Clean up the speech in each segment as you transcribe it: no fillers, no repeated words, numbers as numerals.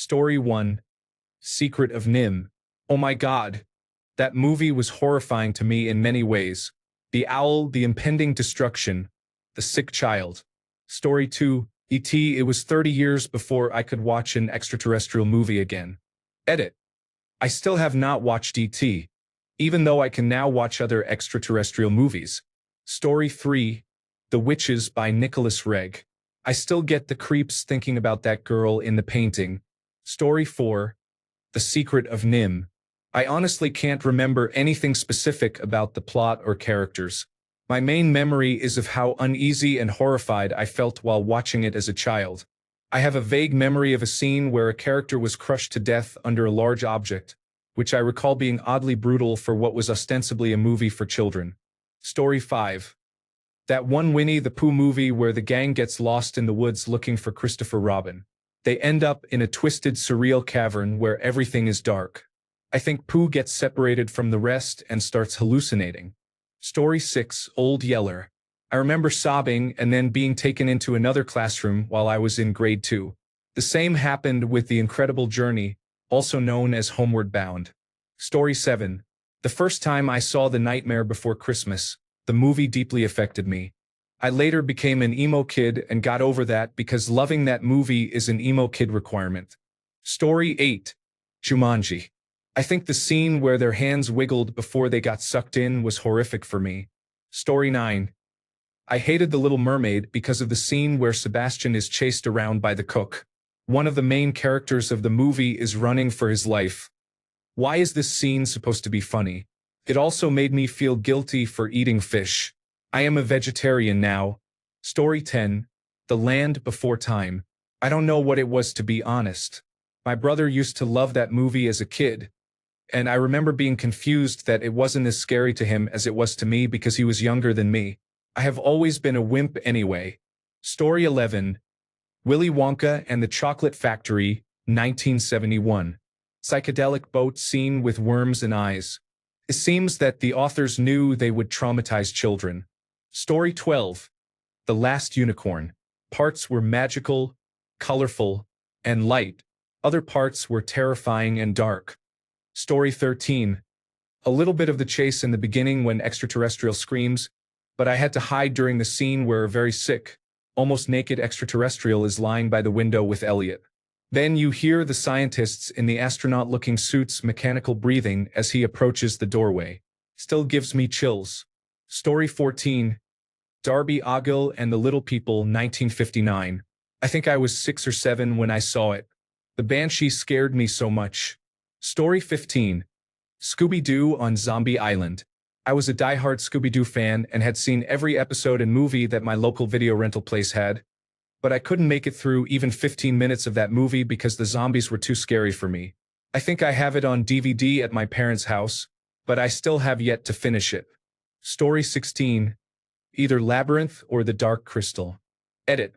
Story 1. Secret of Nim. Oh my god. That movie was horrifying to me in many ways. The owl, the impending destruction, the sick child. Story 2. E.T. It was 30 years before I could watch an extraterrestrial movie again. Edit. I still have not watched E.T., even though I can now watch other extraterrestrial movies. Story 3. The Witches by Nicholas Regg. I still get the creeps thinking about that girl in the painting. Story 4. The Secret of Nim. I honestly can't remember anything specific about the plot or characters. My main memory is of how uneasy and horrified I felt while watching it as a child. I have a vague memory of a scene where a character was crushed to death under a large object, which I recall being oddly brutal for what was ostensibly a movie for children. Story 5. That one Winnie the Pooh movie where the gang gets lost in the woods looking for Christopher Robin. They end up in a twisted, surreal cavern where everything is dark. I think Pooh gets separated from the rest and starts hallucinating. Story 6. Old Yeller. I remember sobbing and then being taken into another classroom while I was in grade 2. The same happened with The Incredible Journey, also known as Homeward Bound. Story 7. The first time I saw The Nightmare Before Christmas, the movie deeply affected me. I later became an emo kid and got over that because loving that movie is an emo kid requirement. Story 8. Jumanji. I think the scene where their hands wiggled before they got sucked in was horrific for me. Story 9. I hated The Little Mermaid because of the scene where Sebastian is chased around by the cook. One of the main characters of the movie is running for his life. Why is this scene supposed to be funny? It also made me feel guilty for eating fish. I am a vegetarian now. Story 10. The Land Before Time. I don't know what it was, to be honest. My brother used to love that movie as a kid, and I remember being confused that it wasn't as scary to him as it was to me because he was younger than me. I have always been a wimp anyway. Story 11. Willy Wonka and the Chocolate Factory, 1971. Psychedelic boat scene with worms and eyes. It seems that the authors knew they would traumatize children. Story 12. The Last Unicorn. Parts were magical, colorful, and light. Other parts were terrifying and dark. Story 13. A little bit of the chase in the beginning when extraterrestrial screams, but I had to hide during the scene where a very sick, almost naked extraterrestrial is lying by the window with Elliot. Then you hear the scientists in the astronaut-looking suits mechanical breathing as he approaches the doorway. Still gives me chills. Story 14. Darby Ogill and the Little People, 1959. I think I was 6 or 7 when I saw it. The banshee scared me so much. Story 15. Scooby-Doo on Zombie Island. I was a diehard Scooby-Doo fan and had seen every episode and movie that my local video rental place had, but I couldn't make it through even 15 minutes of that movie because the zombies were too scary for me. I think I have it on DVD at my parents' house, but I still have yet to finish it. Story 16. Either Labyrinth or The Dark Crystal. Edit.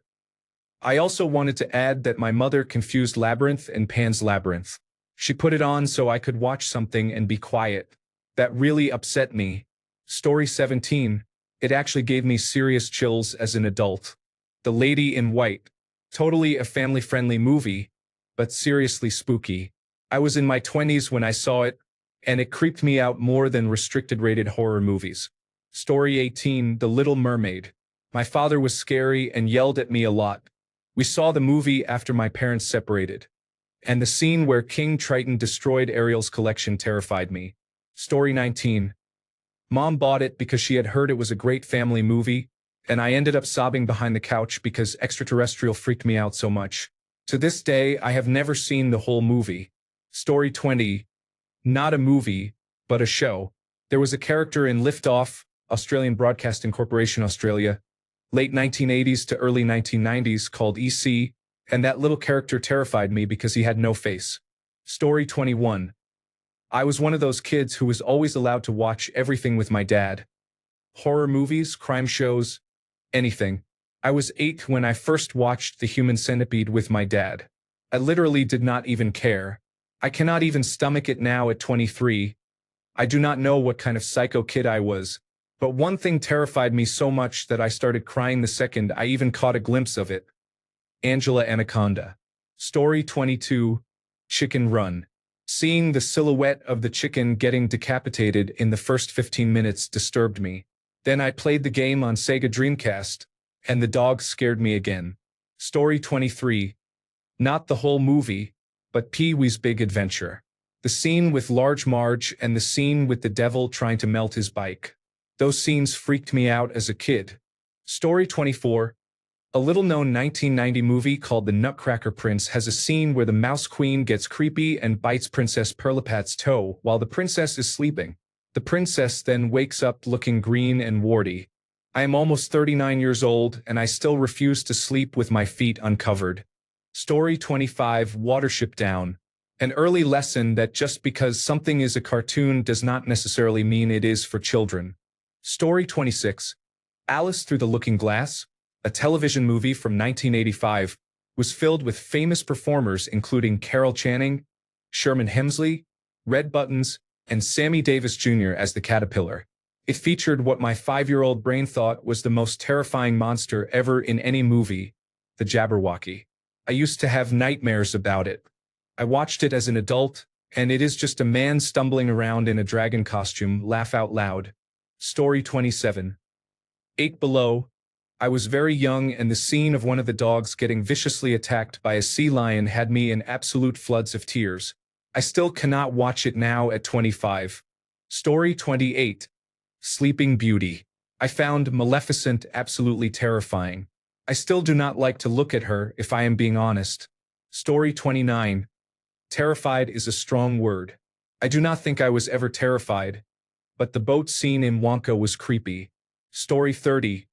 I also wanted to add that my mother confused Labyrinth and Pan's Labyrinth. She put it on so I could watch something and be quiet. That really upset me. Story 17. It actually gave me serious chills as an adult. The Lady in White. Totally a family-friendly movie, but seriously spooky. I was in my 20s when I saw it, and it creeped me out more than restricted-rated horror movies. Story 18. The Little Mermaid. My father was scary and yelled at me a lot. We saw the movie after my parents separated, and the scene where King Triton destroyed Ariel's collection terrified me. Story 19. Mom bought it because she had heard it was a great family movie, and I ended up sobbing behind the couch because extraterrestrial freaked me out so much. To this day, I have never seen the whole movie. Story 20. Not a movie, but a show. There was a character in Lift Off, Australian Broadcasting Corporation Australia, late 1980s to early 1990s, called EC, and that little character terrified me because he had no face. Story 21. I was one of those kids who was always allowed to watch everything with my dad. Horror movies, crime shows, anything. I was 8 when I first watched The Human Centipede with my dad. I literally did not even care. I cannot even stomach it now at 23. I do not know what kind of psycho kid I was, but one thing terrified me so much that I started crying the second I even caught a glimpse of it. Angela Anaconda. Story 22. Chicken Run. Seeing the silhouette of the chicken getting decapitated in the first 15 minutes disturbed me. Then I played the game on Sega Dreamcast, and the dog scared me again. Story 23. Not the whole movie, but Pee-wee's Big Adventure. The scene with Large Marge and the scene with the devil trying to melt his bike. Those scenes freaked me out as a kid. Story 24. A little-known 1990 movie called The Nutcracker Prince has a scene where the Mouse Queen gets creepy and bites Princess Perlipat's toe while the princess is sleeping. The princess then wakes up looking green and warty. I am almost 39 years old, and I still refuse to sleep with my feet uncovered. Story 25. Watership Down. An early lesson that just because something is a cartoon does not necessarily mean it is for children. Story 26. Alice Through the Looking Glass, a television movie from 1985, was filled with famous performers including Carol Channing, Sherman Hemsley, Red Buttons, and Sammy Davis Jr. as the caterpillar. It featured what my 5-year-old brain thought was the most terrifying monster ever in any movie, the Jabberwocky. I used to have nightmares about it. I watched it as an adult, and it is just a man stumbling around in a dragon costume. Laugh out loud. Story 27. 8 Below. I was very young, and the scene of one of the dogs getting viciously attacked by a sea lion had me in absolute floods of tears. I still cannot watch it now at 25. Story 28. Sleeping Beauty. I found Maleficent absolutely terrifying. I still do not like to look at her, if I am being honest. Story 29. Terrified is a strong word. I do not think I was ever terrified, but the boat scene in Wonka was creepy. Story 30.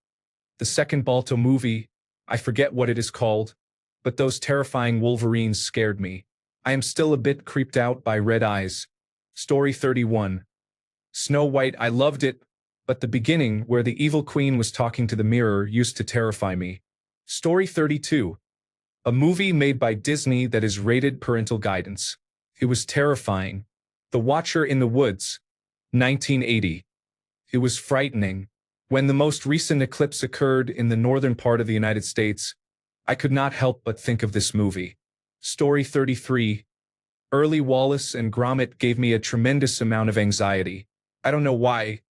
The second Balto movie, I forget what it is called, but those terrifying Wolverines scared me. I am still a bit creeped out by red eyes. Story 31. Snow White. I loved it, but the beginning where the evil queen was talking to the mirror used to terrify me. Story 32. A movie made by Disney that is rated parental guidance. It was terrifying. The Watcher in the Woods, 1980. It was frightening. When the most recent eclipse occurred in the northern part of the United States, I could not help but think of this movie. Story 33. Early Wallace and Gromit gave me a tremendous amount of anxiety. I don't know why,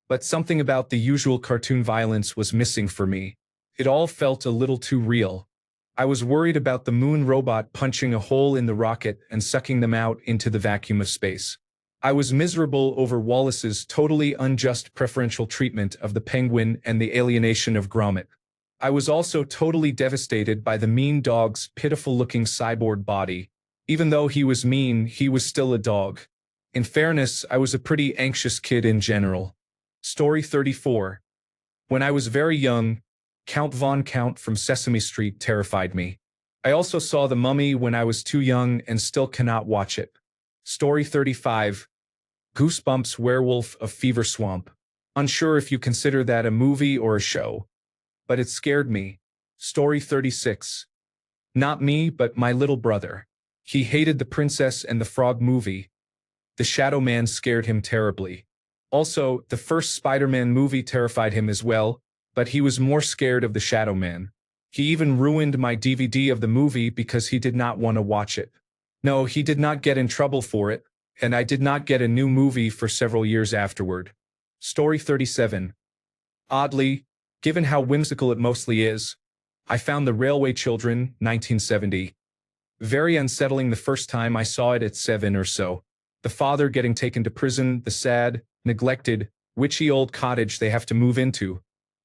but something about the usual cartoon violence was missing for me. It all felt a little too real. I was worried about the moon robot punching a hole in the rocket and sucking them out into the vacuum of space. I was miserable over Wallace's totally unjust preferential treatment of the penguin and the alienation of Gromit. I was also totally devastated by the mean dog's pitiful-looking cyborg body. Even though he was mean, he was still a dog. In fairness, I was a pretty anxious kid in general. Story 34. When I was very young, Count Von Count from Sesame Street terrified me. I also saw The Mummy when I was too young and still cannot watch it. Story 35. Goosebumps Werewolf of Fever Swamp. Unsure if you consider that a movie or a show, but it scared me. Story 36. Not me, but my little brother. He hated the Princess and the Frog movie. The Shadow Man scared him terribly. Also, the first Spider-Man movie terrified him as well, but he was more scared of the Shadow Man. He even ruined my DVD of the movie because he did not want to watch it. No, he did not get in trouble for it, and I did not get a new movie for several years afterward. Story 37. Oddly, given how whimsical it mostly is, I found The Railway Children, 1970, very unsettling the first time I saw it at 7 or so. The father getting taken to prison, the sad, neglected, witchy old cottage they have to move into,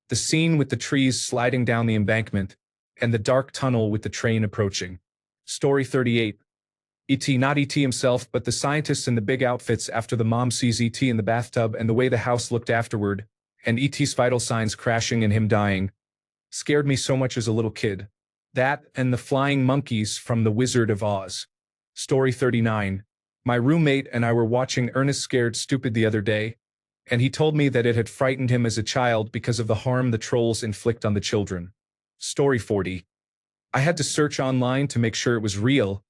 the scene with the trees sliding down the embankment, and the dark tunnel with the train approaching. Story 38. E.T. Not E.T. himself, but the scientists in the big outfits after the mom sees E.T. in the bathtub and the way the house looked afterward, and E.T.'s vital signs crashing and him dying, scared me so much as a little kid. That and the flying monkeys from The Wizard of Oz. Story 39. My roommate and I were watching Ernest Scared Stupid the other day, and he told me that it had frightened him as a child because of the harm the trolls inflict on the children. Story 40. I had to search online to make sure it was real,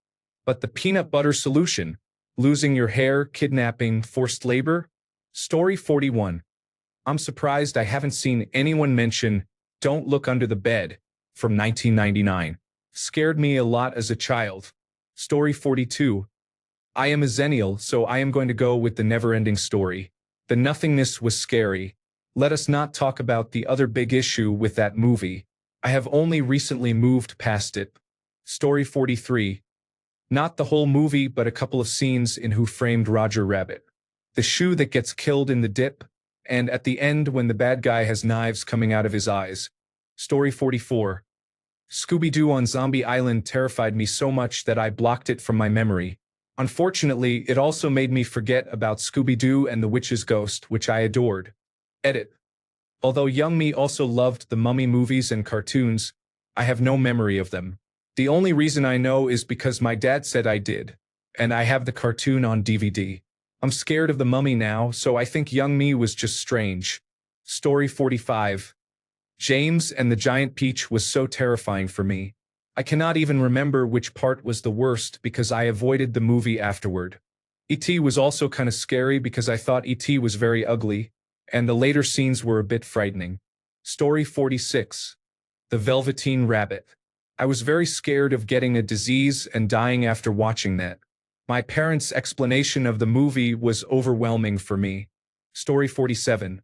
but the peanut butter solution, losing your hair, kidnapping, forced labor? Story 41. I'm surprised I haven't seen anyone mention Don't Look Under the Bed from 1999. Scared me a lot as a child. Story 42. I am a Xennial, so I am going to go with the never-ending story. The nothingness was scary. Let us not talk about the other big issue with that movie. I have only recently moved past it. Story 43. Not the whole movie, but a couple of scenes in Who Framed Roger Rabbit. The shoe that gets killed in the dip, and at the end when the bad guy has knives coming out of his eyes. Story 44. Scooby-Doo on Zombie Island terrified me so much that I blocked it from my memory. Unfortunately, it also made me forget about Scooby-Doo and the Witch's Ghost, which I adored. Edit. Although young me also loved the Mummy movies and cartoons, I have no memory of them. The only reason I know is because my dad said I did, and I have the cartoon on DVD. I'm scared of the Mummy now, so I think young me was just strange. Story 45. James and the Giant Peach was so terrifying for me. I cannot even remember which part was the worst because I avoided the movie afterward. E.T. was also kind of scary because I thought E.T. was very ugly, and the later scenes were a bit frightening. Story 46. The Velveteen Rabbit. I was very scared of getting a disease and dying after watching that. My parents' explanation of the movie was overwhelming for me. Story 47.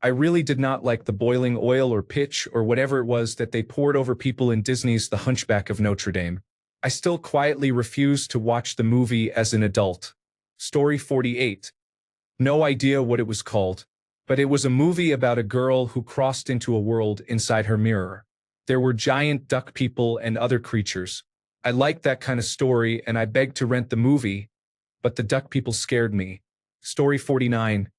I really did not like the boiling oil or pitch or whatever it was that they poured over people in Disney's The Hunchback of Notre Dame. I still quietly refused to watch the movie as an adult. Story 48. No idea what it was called, but it was a movie about a girl who crossed into a world inside her mirror. There were giant duck people and other creatures. I liked that kind of story and I begged to rent the movie, but the duck people scared me. Story 49.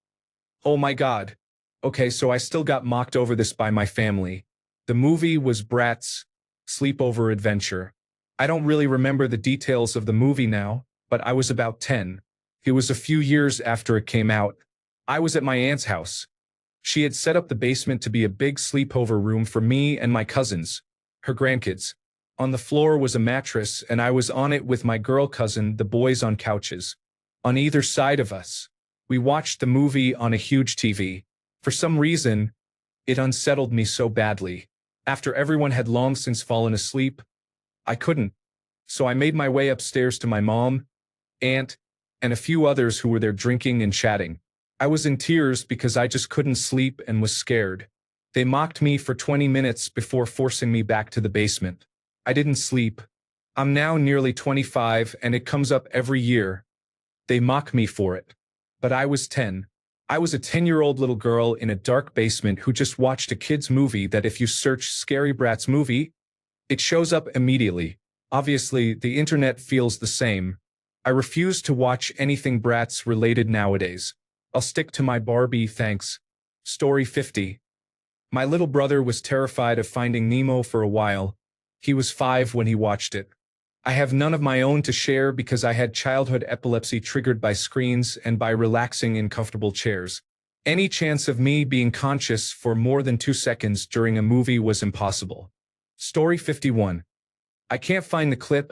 Oh my God. Okay, so I still got mocked over this by my family. The movie was Bratz Sleepover Adventure. I don't really remember the details of the movie now, but I was about 10. It was a few years after it came out. I was at my aunt's house. She had set up the basement to be a big sleepover room for me and my cousins, her grandkids. On the floor was a mattress and I was on it with my girl cousin, the boys on couches. On either side of us. We watched the movie on a huge TV. For some reason, it unsettled me so badly. After everyone had long since fallen asleep, I couldn't. So I made my way upstairs to my mom, aunt, and a few others who were there drinking and chatting. I was in tears because I just couldn't sleep and was scared. They mocked me for 20 minutes before forcing me back to the basement. I didn't sleep. I'm now nearly 25 and it comes up every year. They mock me for it. But I was 10. I was a 10-year-old little girl in a dark basement who just watched a kid's movie that if you search Scary Bratz movie, it shows up immediately. Obviously, the internet feels the same. I refuse to watch anything Bratz related nowadays. I'll stick to my Barbie, thanks. Story 50. My little brother was terrified of Finding Nemo for a while. He was 5 when he watched it. I have none of my own to share because I had childhood epilepsy triggered by screens and by relaxing in comfortable chairs. Any chance of me being conscious for more than 2 seconds during a movie was impossible. Story 51. I can't find the clip,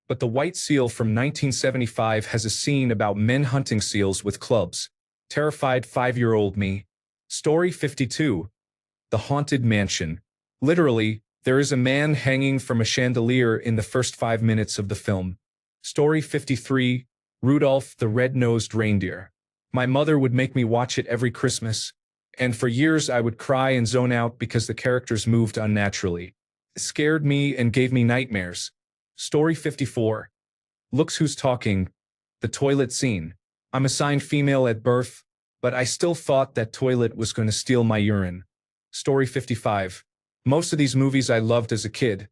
but The White Seal from 1975 has a scene about men hunting seals with clubs. Terrified 5-year-old me. Story 52. The Haunted Mansion. Literally, there is a man hanging from a chandelier in the first 5 minutes of the film. Story 53. Rudolph the Red-Nosed Reindeer. My mother would make me watch it every Christmas, and for years I would cry and zone out because the characters moved unnaturally. It scared me and gave me nightmares. Story 54. Looks Who's Talking. The toilet scene. I'm assigned female at birth, but I still thought that toilet was going to steal my urine. Story 55. Most of these movies I loved as a kid.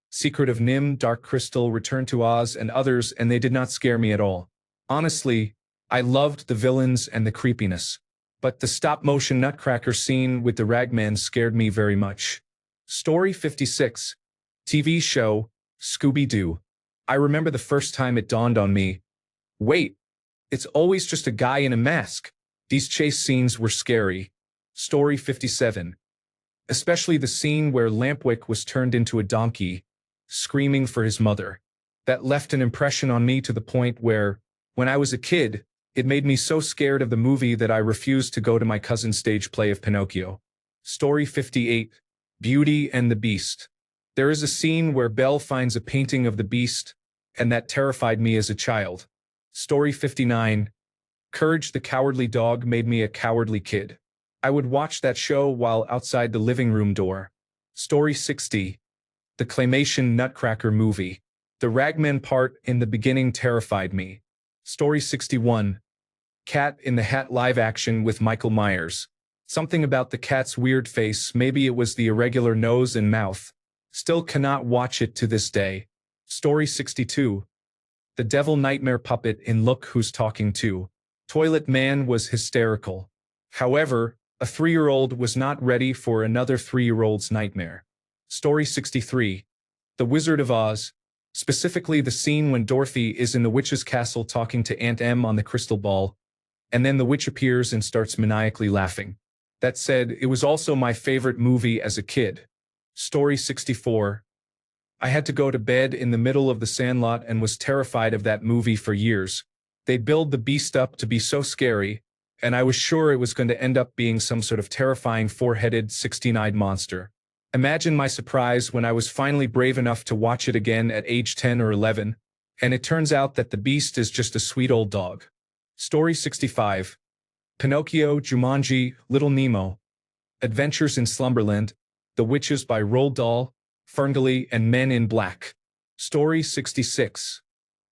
Secret of NIMH, Dark Crystal, Return to Oz, and others, and they did not scare me at all. Honestly, I loved the villains and the creepiness. But the stop-motion nutcracker scene with the ragman scared me very much. Story 56. TV show, Scooby-Doo. I remember the first time it dawned on me. Wait, it's always just a guy in a mask. These chase scenes were scary. Story 57. Especially the scene where Lampwick was turned into a donkey, screaming for his mother. That left an impression on me to the point where, when I was a kid, it made me so scared of the movie that I refused to go to my cousin's stage play of Pinocchio. Story 58. Beauty and the Beast. There is a scene where Belle finds a painting of the Beast, and that terrified me as a child. Story 59. Courage the Cowardly Dog made me a cowardly kid. I would watch that show while outside the living room door. Story 60. The Claymation Nutcracker movie. The Ragman part in the beginning terrified me. Story 61. Cat in the Hat live action with Michael Myers. Something about the cat's weird face, maybe it was the irregular nose and mouth. Still cannot watch it to this day. Story 62. The Devil Nightmare puppet in Look Who's Talking To. Toilet Man was hysterical. However, a 3-year-old was not ready for another 3-year-old's nightmare. Story 63. The Wizard of Oz. Specifically the scene when Dorothy is in the witch's castle talking to Aunt Em on the crystal ball, and then the witch appears and starts maniacally laughing. That said, it was also my favorite movie as a kid. Story 64. I had to go to bed in the middle of the Sandlot and was terrified of that movie for years. They build the beast up to be so scary, and I was sure it was going to end up being some sort of terrifying 4-headed, 16-eyed monster. Imagine my surprise when I was finally brave enough to watch it again at age 10 or 11, and it turns out that the beast is just a sweet old dog. Story 65. Pinocchio, Jumanji, Little Nemo. Adventures in Slumberland. The Witches by Roald Dahl, Ferngully, and Men in Black. Story 66.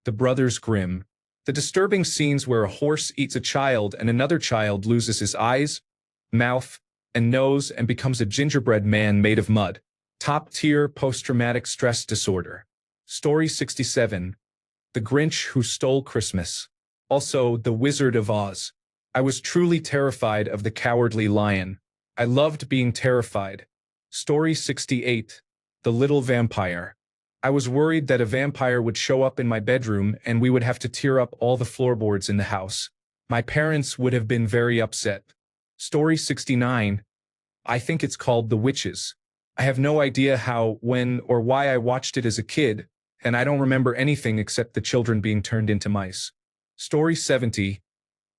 The Brothers Grimm. The disturbing scenes where a horse eats a child and another child loses his eyes, mouth, and nose and becomes a gingerbread man made of mud. Top-tier post-traumatic stress disorder. Story 67. The Grinch Who Stole Christmas. Also, The Wizard of Oz. I was truly terrified of the Cowardly Lion. I loved being terrified. Story 68. The Little Vampire. I was worried that a vampire would show up in my bedroom and we would have to tear up all the floorboards in the house. My parents would have been very upset. Story 69. I think it's called The Witches. I have no idea how, when, or why I watched it as a kid, and I don't remember anything except the children being turned into mice. Story 70.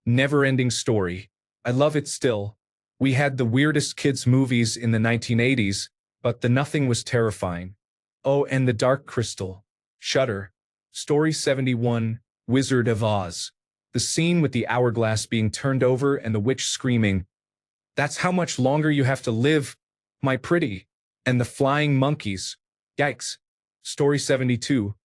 Never-ending Story. I love it still. We had the weirdest kids' movies in the 1980s, but the Nothing was terrifying. Oh, and The Dark Crystal. Shudder. Story 71. Wizard of Oz. The scene with the hourglass being turned over and the witch screaming, "That's how much longer you have to live, my pretty," and the flying monkeys. Yikes. Story 72.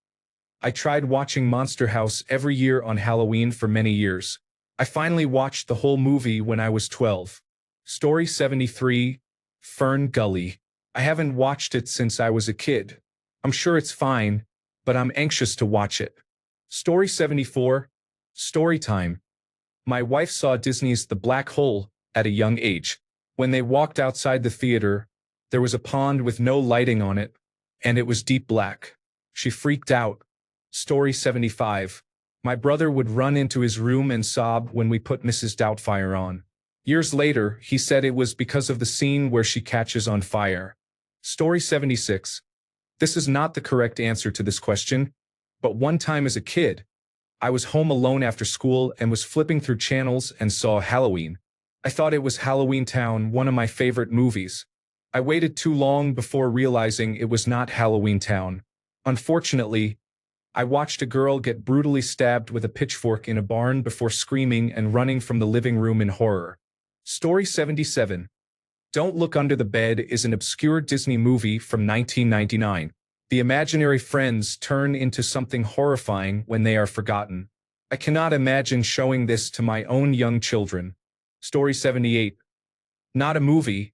I tried watching Monster House every year on Halloween for many years. I finally watched the whole movie when I was 12. Story 73. Fern Gully. I haven't watched it since I was a kid. I'm sure it's fine, but I'm anxious to watch it. Story 74. Story time. My wife saw Disney's The Black Hole at a young age. When they walked outside the theater, there was a pond with no lighting on it, and it was deep black. She freaked out. Story 75. My brother would run into his room and sob when we put Mrs. Doubtfire on. Years later, he said it was because of the scene where she catches on fire. Story 76. This is not the correct answer to this question, but one time as a kid, I was home alone after school and was flipping through channels and saw Halloween. I thought it was Halloween Town, one of my favorite movies. I waited too long before realizing it was not Halloween Town. Unfortunately, I watched a girl get brutally stabbed with a pitchfork in a barn before screaming and running from the living room in horror. Story 77. Don't Look Under the Bed is an obscure Disney movie from 1999. The imaginary friends turn into something horrifying when they are forgotten. I cannot imagine showing this to my own young children. Story 78. Not a movie,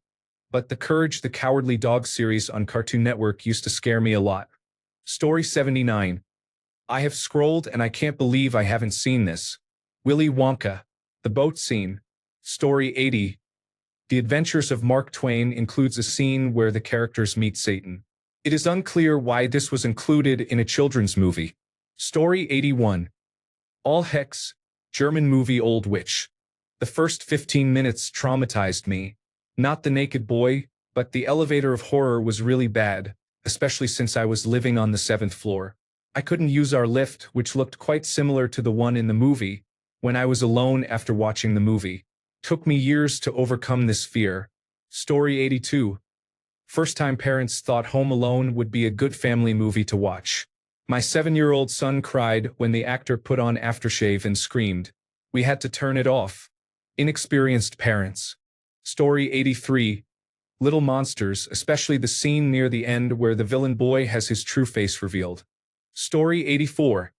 but the Courage the Cowardly Dog series on Cartoon Network used to scare me a lot. Story 79. I have scrolled and I can't believe I haven't seen this. Willy Wonka. The boat scene. Story 80. The Adventures of Mark Twain includes a scene where the characters meet Satan. It is unclear why this was included in a children's movie. Story 81. All Hex, German movie Old Witch. The first 15 minutes traumatized me. Not the naked boy, but the elevator of horror was really bad, especially since I was living on the 7th floor. I couldn't use our lift, which looked quite similar to the one in the movie, when I was alone after watching the movie. Took me years to overcome this fear. Story 82. First-time parents thought Home Alone would be a good family movie to watch. My 7-year-old son cried when the actor put on aftershave and screamed. We had to turn it off. Inexperienced parents. Story 83. Little monsters, especially the scene near the end where the villain boy has his true face revealed. Story 84.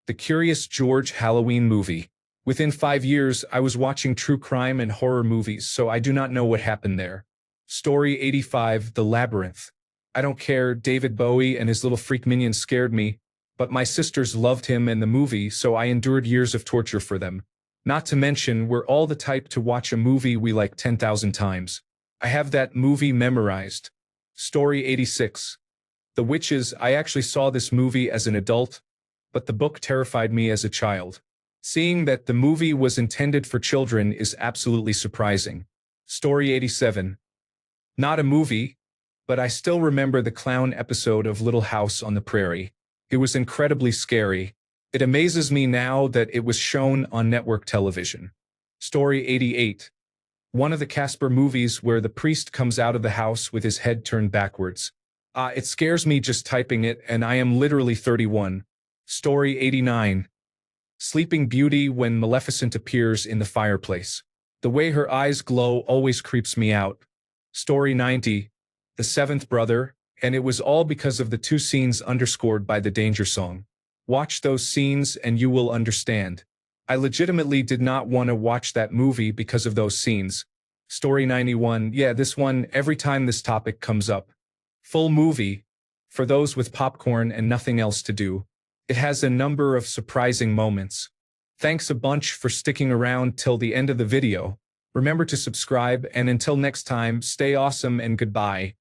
The Curious George Halloween movie. Within 5 years, I was watching true crime and horror movies, so I do not know what happened there. Story 85. The Labyrinth. I don't care, David Bowie and his little freak minions scared me, but my sisters loved him and the movie, so I endured years of torture for them. Not to mention, we're all the type to watch a movie we like 10,000 times. I have that movie memorized. Story 86. The Witches. I actually saw this movie as an adult, but the book terrified me as a child. Seeing that the movie was intended for children is absolutely surprising. Story 87. Not a movie, but I still remember the clown episode of Little House on the Prairie. It was incredibly scary. It amazes me now that it was shown on network television. Story 88. One of the Casper movies where the priest comes out of the house with his head turned backwards. It scares me just typing it, and I am literally 31. Story 89. Sleeping Beauty when Maleficent appears in the fireplace. The way her eyes glow always creeps me out. Story 90. The Seventh Brother, and it was all because of the 2 scenes underscored by the danger song. Watch those scenes and you will understand. I legitimately did not want to watch that movie because of those scenes. Story 91. Yeah, this one, every time this topic comes up. Full movie, for those with popcorn and nothing else to do. It has a number of surprising moments. Thanks a bunch for sticking around till the end of the video. Remember to subscribe, and until next time, stay awesome and goodbye.